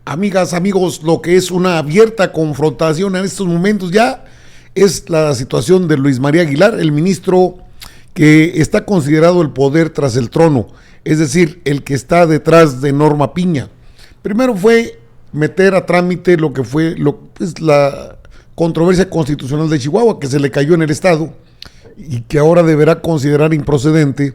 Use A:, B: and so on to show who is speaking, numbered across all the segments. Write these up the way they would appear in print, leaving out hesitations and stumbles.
A: Amigas, amigos, lo que es una abierta confrontación en estos momentos ya es la situación de Luis María Aguilar, el ministro que está considerado el poder tras el trono, es decir, el que está detrás de Norma Piña. Primero fue meter a trámite lo que fue la controversia constitucional de Chihuahua, que se le cayó en el Estado y que ahora deberá considerar improcedente,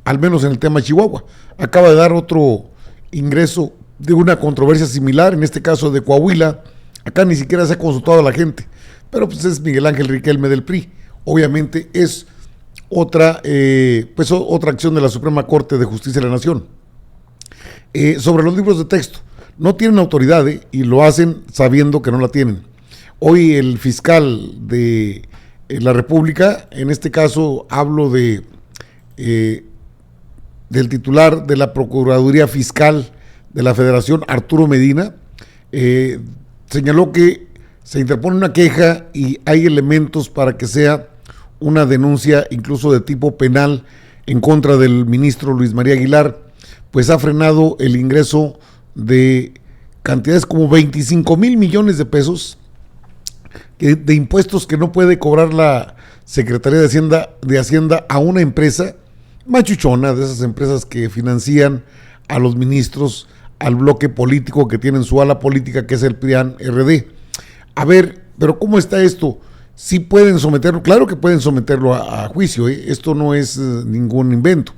A: al menos en el tema Chihuahua. Acaba de dar otro ingreso de una controversia similar, en este caso de Coahuila. Acá ni siquiera se ha consultado a la gente, pero pues es Miguel Ángel Riquelme del PRI. Obviamente es otra acción de la Suprema Corte de Justicia de la Nación. Sobre los libros de texto, no tienen autoridad y lo hacen sabiendo que no la tienen. Hoy el fiscal de la República, en este caso hablo del titular de la Procuraduría Fiscal de la Federación, Arturo Medina, señaló que se interpone una queja y hay elementos para que sea una denuncia incluso de tipo penal en contra del ministro Luis María Aguilar, pues ha frenado el ingreso de cantidades como 25 mil millones de pesos de impuestos que no puede cobrar la Secretaría de Hacienda a una empresa machuchona, de esas empresas que financian a los ministros, al bloque político que tiene en su ala política, que es el PRIAN-RD. A ver, pero ¿cómo está esto? Sí pueden someterlo, claro que pueden someterlo a juicio, esto no es ningún invento.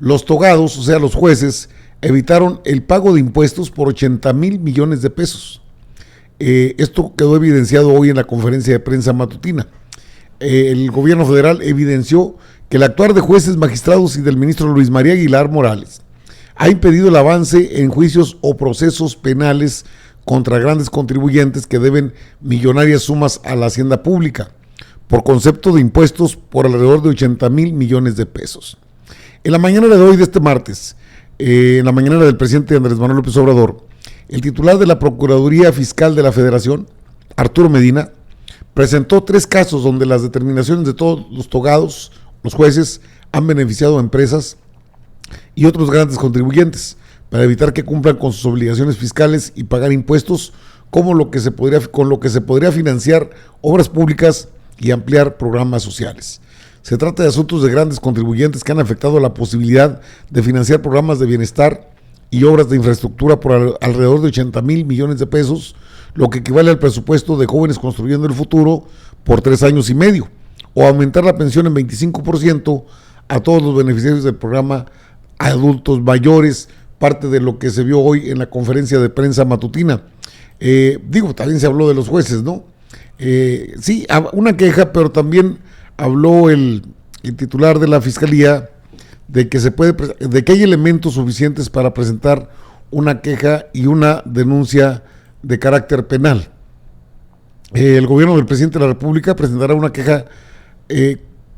A: Los togados, o sea, los jueces, evitaron el pago de impuestos por 80 mil millones de pesos. Esto quedó evidenciado hoy en la conferencia de prensa matutina. El gobierno federal evidenció que el actuar de jueces, magistrados y del ministro Luis María Aguilar Morales ha impedido el avance en juicios o procesos penales contra grandes contribuyentes que deben millonarias sumas a la hacienda pública por concepto de impuestos por alrededor de 80 mil millones de pesos. En la mañana de hoy, de este martes, en la mañana del presidente Andrés Manuel López Obrador, el titular de la Procuraduría Fiscal de la Federación, Arturo Medina, presentó 3 casos donde las determinaciones de todos los togados, los jueces, han beneficiado a empresas y otros grandes contribuyentes para evitar que cumplan con sus obligaciones fiscales y pagar impuestos, con lo que se podría financiar obras públicas y ampliar programas sociales. Se trata de asuntos de grandes contribuyentes que han afectado la posibilidad de financiar programas de bienestar y obras de infraestructura por alrededor de 80 mil millones de pesos, lo que equivale al presupuesto de Jóvenes Construyendo el Futuro por 3 años y medio, o aumentar la pensión en 25% a todos los beneficiarios del programa adultos mayores, parte de lo que se vio hoy en la conferencia de prensa matutina. También se habló de los jueces, ¿no? Sí, una queja, pero también habló el titular de la Fiscalía de que hay elementos suficientes para presentar una queja y una denuncia de carácter penal. El gobierno del presidente de la República presentará una queja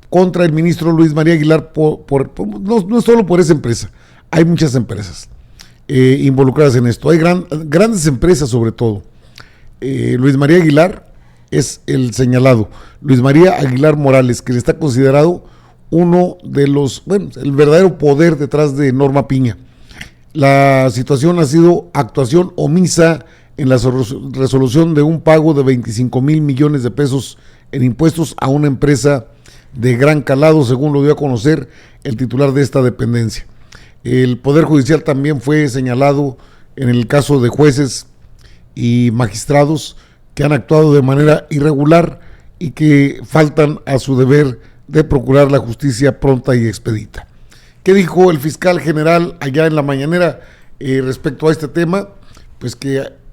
A: contra el ministro Luis María Aguilar no solo por esa empresa, hay muchas empresas involucradas en esto, hay grandes empresas sobre todo. Luis María Aguilar es el señalado, Luis María Aguilar Morales, que le está considerado uno de el verdadero poder detrás de Norma Piña. La situación ha sido actuación omisa en la resolución de un pago de 25 mil millones de pesos en impuestos a una empresa de gran calado, según lo dio a conocer el titular de esta dependencia. El Poder Judicial también fue señalado en el caso de jueces y magistrados que han actuado de manera irregular y que faltan a su deber de procurar la justicia pronta y expedita. ¿Qué dijo el fiscal general allá en la mañanera respecto a este tema? Pues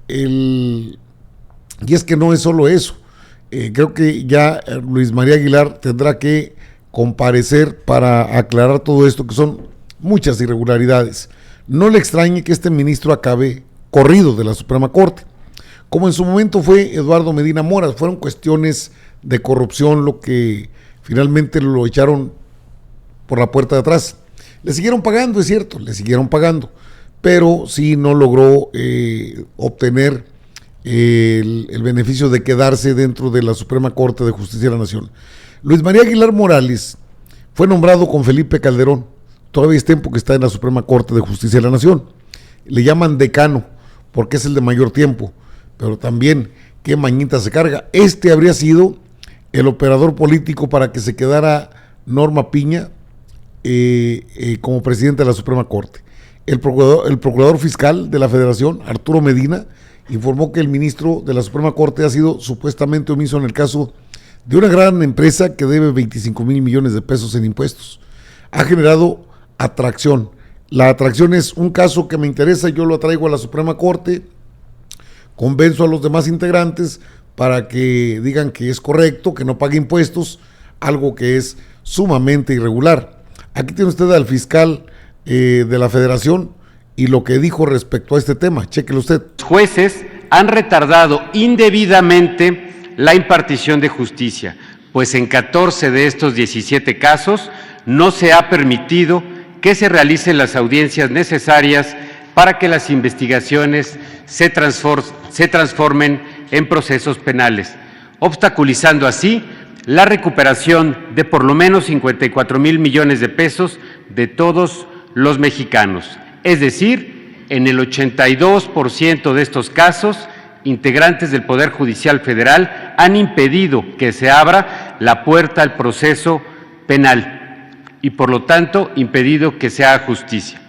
A: y es que no es solo eso. Creo que ya Luis María Aguilar tendrá que comparecer para aclarar todo esto, que son muchas irregularidades. No le extrañe que este ministro acabe corrido de la Suprema Corte, como en su momento fue Eduardo Medina Mora. Fueron cuestiones de corrupción lo que finalmente lo echaron por la puerta de atrás. Le siguieron pagando, es cierto, pero sí no logró obtener el beneficio de quedarse dentro de la Suprema Corte de Justicia de la Nación. Luis María Aguilar Morales fue nombrado con Felipe Calderón, todavía es tiempo que está en la Suprema Corte de Justicia de la Nación. Le llaman decano porque es el de mayor tiempo, pero también qué mañita se carga. Este habría sido el operador político para que se quedara Norma Piña como presidente de la Suprema Corte. El procurador fiscal de la Federación, Arturo Medina, informó que el ministro de la Suprema Corte ha sido supuestamente omiso en el caso de una gran empresa que debe 25 mil millones de pesos en impuestos. Ha generado atracción. La atracción es un caso que me interesa, yo lo traigo a la Suprema Corte, convenzo a los demás integrantes para que digan que es correcto, que no pague impuestos, algo que es sumamente irregular. Aquí tiene usted al fiscal de la Federación y lo que dijo respecto a este tema. Chéquelo usted.
B: Los jueces han retardado indebidamente la impartición de justicia, pues en 14 de estos 17 casos no se ha permitido que se realicen las audiencias necesarias para que las investigaciones se transformen en procesos penales, obstaculizando así la recuperación de por lo menos 54 mil millones de pesos de todos los mexicanos. Es decir, en el 82% de estos casos, integrantes del Poder Judicial Federal han impedido que se abra la puerta al proceso penal y, por lo tanto, impedido que se haga justicia.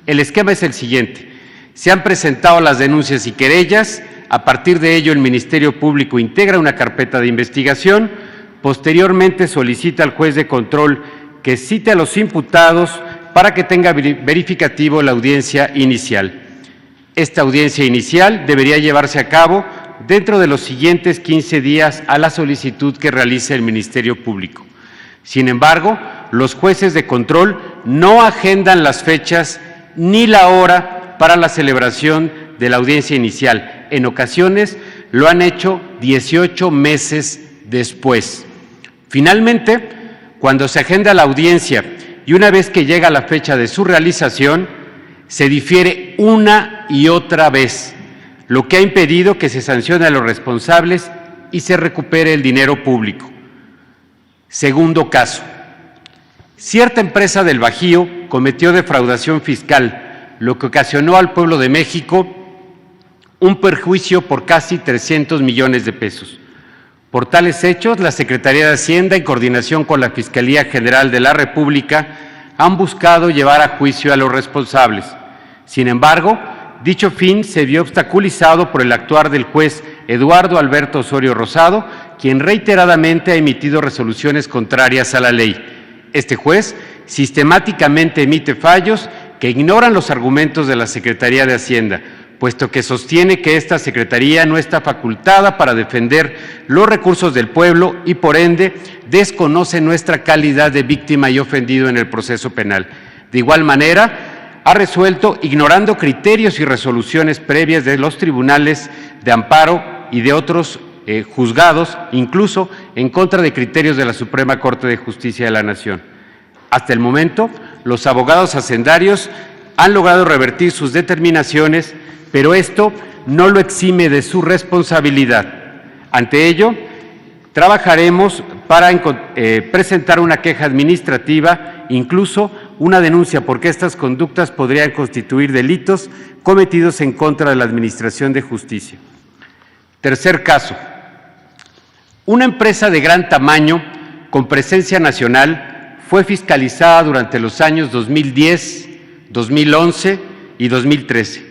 B: El esquema es el siguiente: se han presentado las denuncias y querellas, a partir de ello el Ministerio Público integra una carpeta de investigación, posteriormente solicita al juez de control que cite a los imputados para que tenga verificativo la audiencia inicial. Esta audiencia inicial debería llevarse a cabo dentro de los siguientes 15 días a la solicitud que realice el Ministerio Público. Sin embargo, los jueces de control no agendan las fechas ni la hora para la celebración de la audiencia inicial. En ocasiones lo han hecho 18 meses después. Finalmente, cuando se agenda la audiencia y una vez que llega la fecha de su realización, se difiere una y otra vez, lo que ha impedido que se sancione a los responsables y se recupere el dinero público. Segundo caso: cierta empresa del Bajío cometió defraudación fiscal, lo que ocasionó al pueblo de México un perjuicio por casi 300 millones de pesos. Por tales hechos, la Secretaría de Hacienda, en coordinación con la Fiscalía General de la República, han buscado llevar a juicio a los responsables. Sin embargo, dicho fin se vio obstaculizado por el actuar del juez Eduardo Alberto Osorio Rosado, quien reiteradamente ha emitido resoluciones contrarias a la ley. Este juez sistemáticamente emite fallos que ignoran los argumentos de la Secretaría de Hacienda, puesto que sostiene que esta Secretaría no está facultada para defender los recursos del pueblo y, por ende, desconoce nuestra calidad de víctima y ofendido en el proceso penal. De igual manera, ha resuelto ignorando criterios y resoluciones previas de los tribunales de amparo y de otros juzgados, incluso en contra de criterios de la Suprema Corte de Justicia de la Nación. Hasta el momento, los abogados hacendarios han logrado revertir sus determinaciones, pero esto no lo exime de su responsabilidad. Ante ello, trabajaremos para presentar una queja administrativa, incluso una denuncia, porque estas conductas podrían constituir delitos cometidos en contra de la Administración de Justicia. Tercer caso: una empresa de gran tamaño, con presencia nacional, fue fiscalizada durante los años 2010, 2011 y 2013.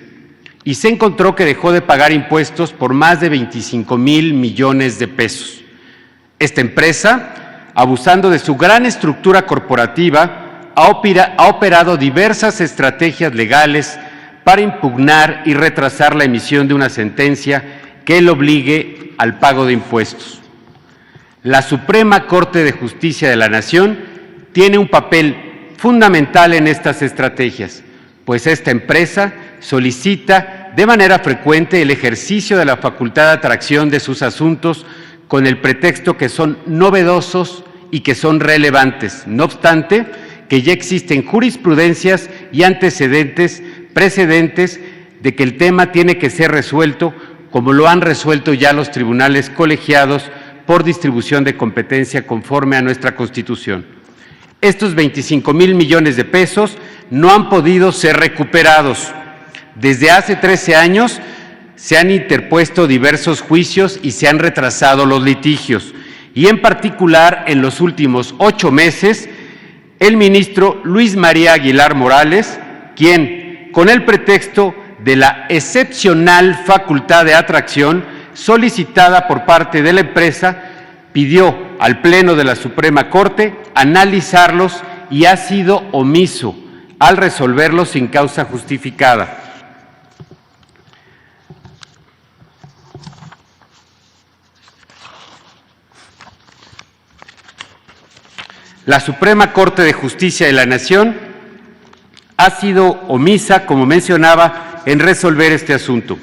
B: Y se encontró que dejó de pagar impuestos por más de 25 mil millones de pesos. Esta empresa, abusando de su gran estructura corporativa, ha operado diversas estrategias legales para impugnar y retrasar la emisión de una sentencia que le obligue al pago de impuestos. La Suprema Corte de Justicia de la Nación tiene un papel fundamental en estas estrategias, pues esta empresa solicita de manera frecuente el ejercicio de la facultad de atracción de sus asuntos con el pretexto que son novedosos y que son relevantes. No obstante, que ya existen jurisprudencias y precedentes de que el tema tiene que ser resuelto, como lo han resuelto ya los tribunales colegiados por distribución de competencia conforme a nuestra Constitución. Estos 25 mil millones de pesos no han podido ser recuperados. Desde hace 13 años se han interpuesto diversos juicios y se han retrasado los litigios. Y en particular, en los últimos 8 meses, el ministro Luis María Aguilar Morales, quien, con el pretexto de la excepcional facultad de atracción solicitada por parte de la empresa, pidió al Pleno de la Suprema Corte analizarlos y ha sido omiso al resolverlos sin causa justificada. La Suprema Corte de Justicia de la Nación ha sido omisa, como mencionaba, en resolver este asunto.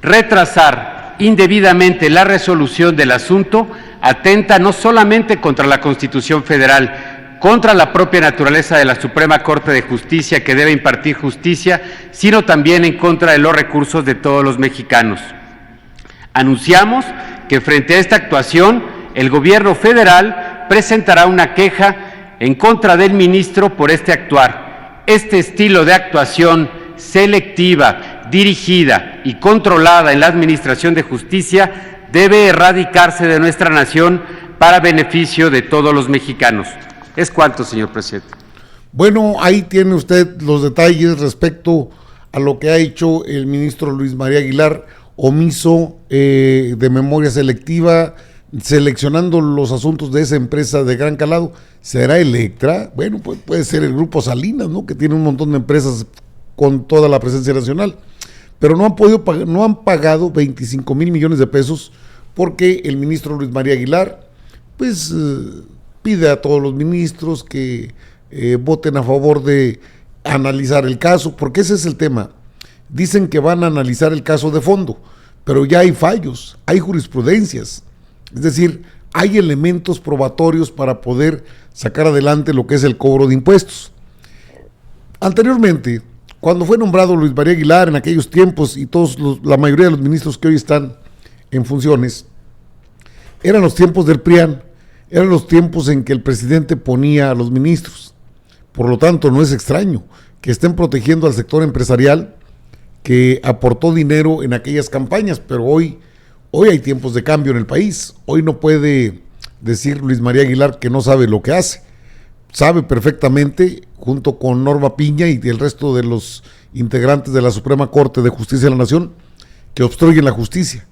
B: Retrasar indebidamente la resolución del asunto atenta no solamente contra la Constitución Federal, contra la propia naturaleza de la Suprema Corte de Justicia, que debe impartir justicia, sino también en contra de los recursos de todos los mexicanos. Anunciamos que frente a esta actuación, el Gobierno federal presentará una queja en contra del ministro por este actuar. Este estilo de actuación selectiva, dirigida y controlada en la Administración de Justicia debe erradicarse de nuestra nación para beneficio de todos los mexicanos. Es cuanto, señor presidente.
A: Bueno, ahí tiene usted los detalles respecto a lo que ha hecho el ministro Luis María Aguilar, omiso de memoria selectiva, seleccionando los asuntos de esa empresa de gran calado. ¿Será Electra? Bueno, pues puede ser el Grupo Salinas, ¿no?, que tiene un montón de empresas con toda la presencia nacional, pero no han podido pagar, no han pagado 25,000 millones de pesos, porque el ministro Luis María Aguilar pues pide a todos los ministros que voten a favor de analizar el caso, porque ese es el tema. Dicen que van a analizar el caso de fondo, pero ya hay fallos, hay jurisprudencias, es decir, hay elementos probatorios para poder sacar adelante lo que es el cobro de impuestos. Anteriormente, cuando fue nombrado Luis María Aguilar en aquellos tiempos, y la mayoría de los ministros que hoy están en funciones, eran los tiempos del PRIAN, eran los tiempos en que el presidente ponía a los ministros. Por lo tanto, no es extraño que estén protegiendo al sector empresarial que aportó dinero en aquellas campañas, pero hoy hay tiempos de cambio en el país. Hoy no puede decir Luis María Aguilar que no sabe lo que hace. Sabe perfectamente, junto con Norma Piña y el resto de los integrantes de la Suprema Corte de Justicia de la Nación, que obstruyen la justicia,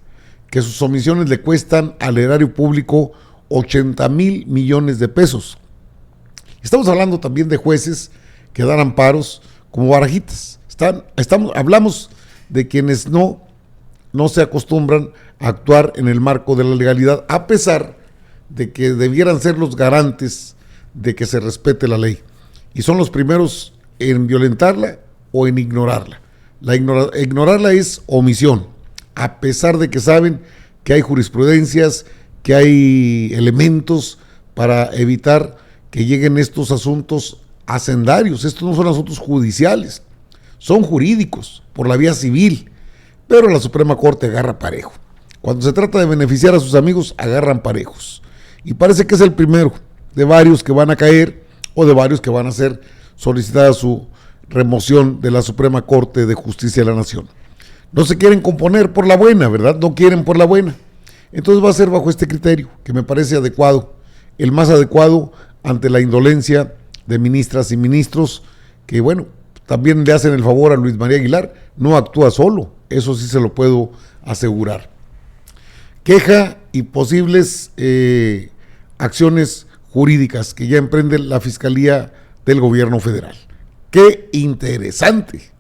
A: que sus omisiones le cuestan al erario público 80,000 millones de pesos. Estamos hablando también de jueces que dan amparos como barajitas. Hablamos de quienes no se acostumbran a actuar en el marco de la legalidad, a pesar de que debieran ser los garantes de que se respete la ley. Y son los primeros en violentarla o en ignorarla. Ignorarla es omisión, a pesar de que saben que hay jurisprudencias, que hay elementos para evitar que lleguen estos asuntos hacendarios. Estos no son asuntos judiciales, son jurídicos, por la vía civil, pero la Suprema Corte agarra parejo. Cuando se trata de beneficiar a sus amigos, agarran parejos. Y parece que es el primero de varios que van a caer, o de varios que van a ser solicitada su remoción de la Suprema Corte de Justicia de la Nación. No se quieren componer por la buena, ¿verdad? No quieren por la buena. Entonces va a ser bajo este criterio, que me parece adecuado, el más adecuado ante la indolencia de ministras y ministros, que bueno, también le hacen el favor a Luis María Aguilar. No actúa solo, eso sí se lo puedo asegurar. Queja y posibles acciones jurídicas que ya emprende la Fiscalía del Gobierno Federal. ¡Qué interesante!